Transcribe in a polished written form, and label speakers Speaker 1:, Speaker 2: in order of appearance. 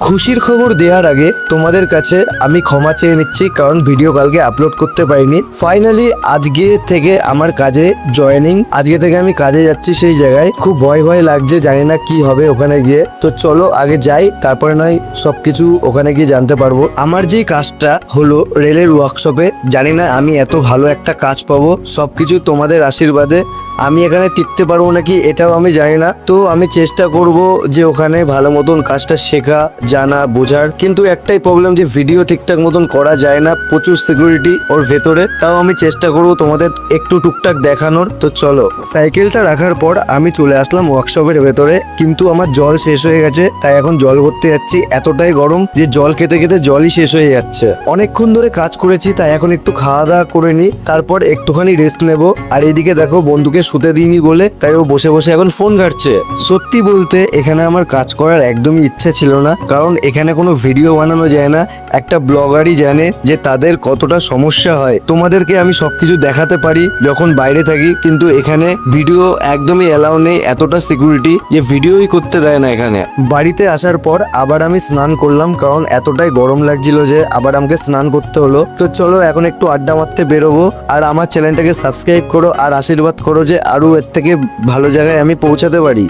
Speaker 1: খুশির খবর দেওয়ার আগে তোমাদের কাছে আমি ক্ষমা চেয়ে নিচ্ছি, কারণ ভিডিও কালকে আপলোড করতে পারিনি। ফাইনালি আজকে থেকে আমার কাজে জয়েনিং, আজকে থেকে আমি কাজে যাচ্ছি সেই জায়গায়। খুব ভয় ভয় লাগছে, জানি না কি হবে ওখানে গিয়ে। তো চলো আগে যাই, তারপরে নয় সবকিছু ওখানে গিয়ে জানতে পারবো। আমার যে কাজটা হলো রেলের ওয়ার্কশপে, জানি না আমি এত ভালো একটা কাজ পাবো। সবকিছু তোমাদের আশীর্বাদে। আমি এখানে টিকতে পারবো নাকি এটাও আমি জানি না, তো আমি চেষ্টা করব যে ওখানে ভালো মতন কাজটা শেখা, জানা, বোঝার। কিন্তু একটাই প্রবলেম যে ভিডিও ঠিকঠাক মতন করা যায় না, প্রচুর সিকিউরিটি ওর ভেতরে। তাও আমি চেষ্টা করব তোমাদের একটু টুকটাক দেখানোর। তো চলো, সাইকেলটা রাখার পর আমি চলে আসলাম ওয়ার্কশপের ভেতরে, কিন্তু আমার জল শেষ হয়ে গেছে, তাই এখন জল ভরতে যাচ্ছি। এতটাই গরম যে জল খেতে খেতে জলই শেষ হয়ে যাচ্ছে। অনেকক্ষণ ধরে কাজ করেছি, তাই এখন একটু খাওয়া দাওয়া করে নিই, তারপর একটুখানি রেস্ট নেব। আর এইদিকে দেখো, বন্ধুকে শুতে দিইনি বলে তাই ও বসে বসে এখন ফোন ঘাঁটছে। সত্যি বলতে এখানে আমার কাজ করার একদমই ইচ্ছা ছিল না, কারণ এখানে কোনো ভিডিও বানানো যায় না। একটা ব্লগারই জানে যে তাদের কতটা সমস্যা হয়। তোমাদেরকে আমি সবকিছু দেখাতে পারি যখন বাইরে থাকি, কিন্তু এখানে ভিডিও একদমই এলাও নেই। এতটা সিকিউরিটি যে ভিডিওই করতে দেয় না এখানে। বাড়িতে আসার পর আবার আমি স্নান করলাম, কারণ এতটাই গরম লাগছিল যে আবার আমাকে স্নান করতে হলো। তো চলো এখন একটু আড্ডা মারতে বেরোবো। আর আমার চ্যানেলটাকে সাবস্ক্রাইব করো আর আশীর্বাদ করো যে আরো এর থেকে ভালো জায়গায় আমি পৌঁছাতে পারি।